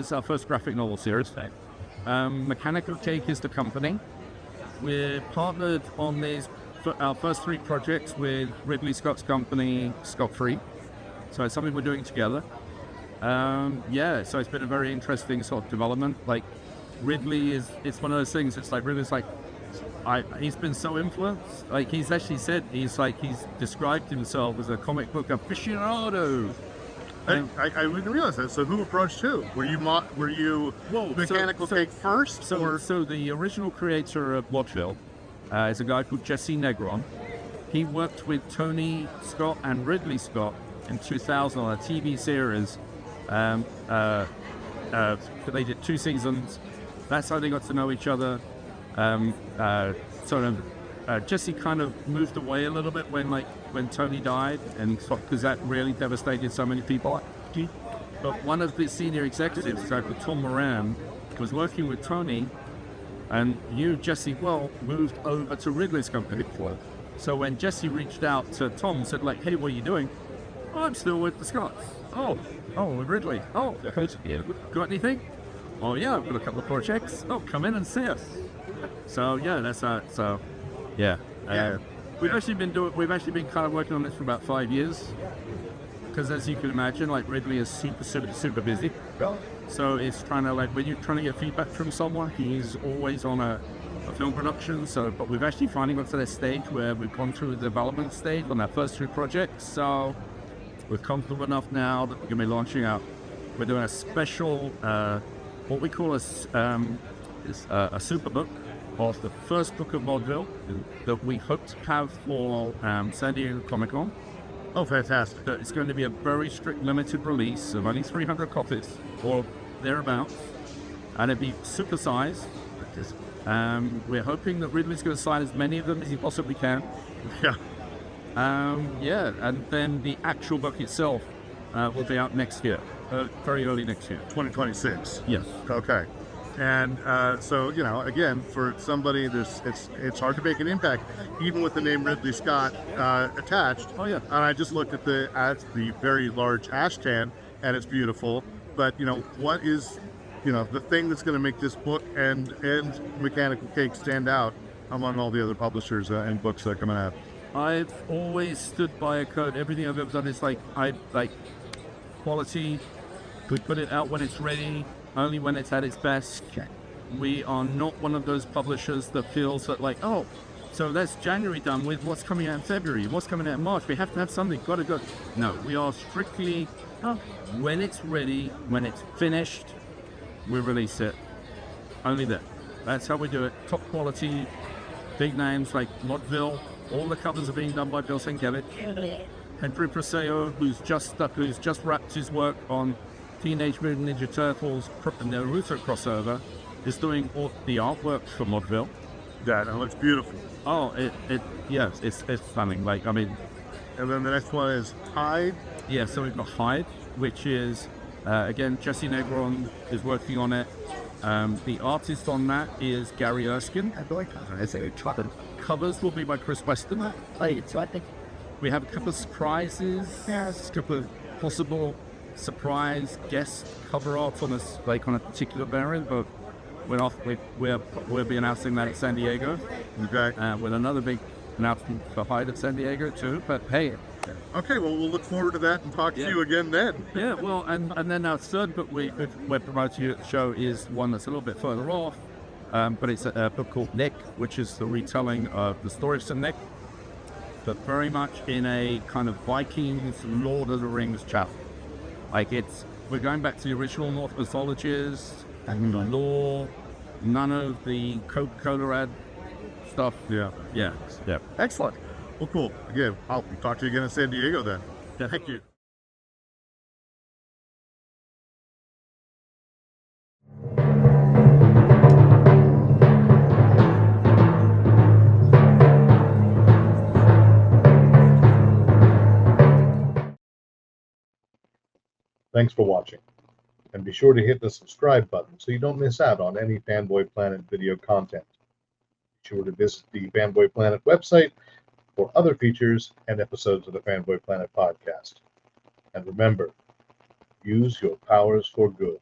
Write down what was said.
is our first graphic novel series. Mechanical Cake is the company. We're partnered on our first 3 projects with Ridley Scott's company, Scott Free. So it's something we're doing together. So it's been a very interesting sort of development. Like Ridley it's one of those things. It's like Ridley's like, he's been so influenced. Like he's actually said, he's described himself as a comic book aficionado. I didn't realize that. So who approached who? Were you Mechanical Cake first? So the original creator of Modville is a guy called Jesse Negron. He worked with Tony Scott and Ridley Scott in 2000 on a TV series. They did 2 seasons. That's how they got to know each other. Jesse kind of moved away a little bit when Tony died, and because that really devastated so many people. But one of the senior executives, a guy called Tom Moran, was working with Tony, and Jesse, moved over to Ridley's company. So when Jesse reached out to Tom and said, like, hey, what are you doing? Oh, I'm still with the Scots. Oh, with Ridley. Oh, got anything? Oh yeah, I've got a couple of projects. Oh, come in and see us. So yeah, that's so yeah. We've actually been kind of working on this for about 5 years. Because as you can imagine, like Ridley is super busy. So it's trying to when you're trying to get feedback from someone, he's always on a film production. But we've actually finally got to that stage where we've gone through the development stage on our first 3 projects. So we're comfortable enough now that we're going to be launching out. We're doing a special, what we call a super book of the first book of Modville that we hope to have for San Diego Comic-Con. Oh, fantastic. It's going to be a very strict limited release of only 300 copies or thereabouts, and it'll be supersized. We're hoping that Ridley's going to sign as many of them as he possibly can. Yeah. And then the actual book itself will be out next year, very early next year. 2026? Yes. Okay. And so, again, for somebody, it's hard to make an impact, even with the name Ridley Scott attached. Oh, yeah. And I just looked at the very large ashcan, and it's beautiful. But, what is, the thing that's going to make this book and Mechanical Cake stand out among all the other publishers and books that are coming out? I've always stood by a code. Everything I've ever done is quality. We put it out when it's ready, only when it's at its best. We are not one of those publishers that feels that so that's January done with, what's coming out in February, what's coming out in March, we have to have something, gotta go. No, we are strictly, when it's ready, when it's finished, we release it. Only that. That's how we do it. Top quality, big names like Modville. All the covers are being done by Bill Sienkiewicz. Henry Preseo, who's just wrapped his work on Teenage Mutant Ninja Turtles and the Naruto crossover, is doing all the artwork for Modville. That looks beautiful. Oh, it's stunning. And then the next one is Hyde. Yeah, so we've got Hyde, which is again Jesse Negron is working on it. The artist on that is Gary Erskine. Covers will be by Chris Weston. We have a couple of surprises, a couple of possible surprise guest cover art on on a particular variant, but we'll be announcing that at San Diego. Okay. With another big announcement for Hyde at San Diego too. But hey. Okay, well, we'll look forward to that and talk to you again then. Yeah, well, and then our third book we're promoting at the show is one that's a little bit further off, but it's a book called Nick, which is the retelling of the story of St. Nick, but very much in a kind of Vikings, Lord of the Rings chapter. We're going back to the original Norse mythologies and the lore, none of the Coca-Cola ad stuff. Yeah. Excellent. Well, cool. Again, I'll talk to you again in San Diego then. Yeah, thank you. Thanks for watching. And be sure to hit the subscribe button so you don't miss out on any Fanboy Planet video content. Be sure to visit the Fanboy Planet website for other features and episodes of the Fanboy Planet podcast. And remember, use your powers for good.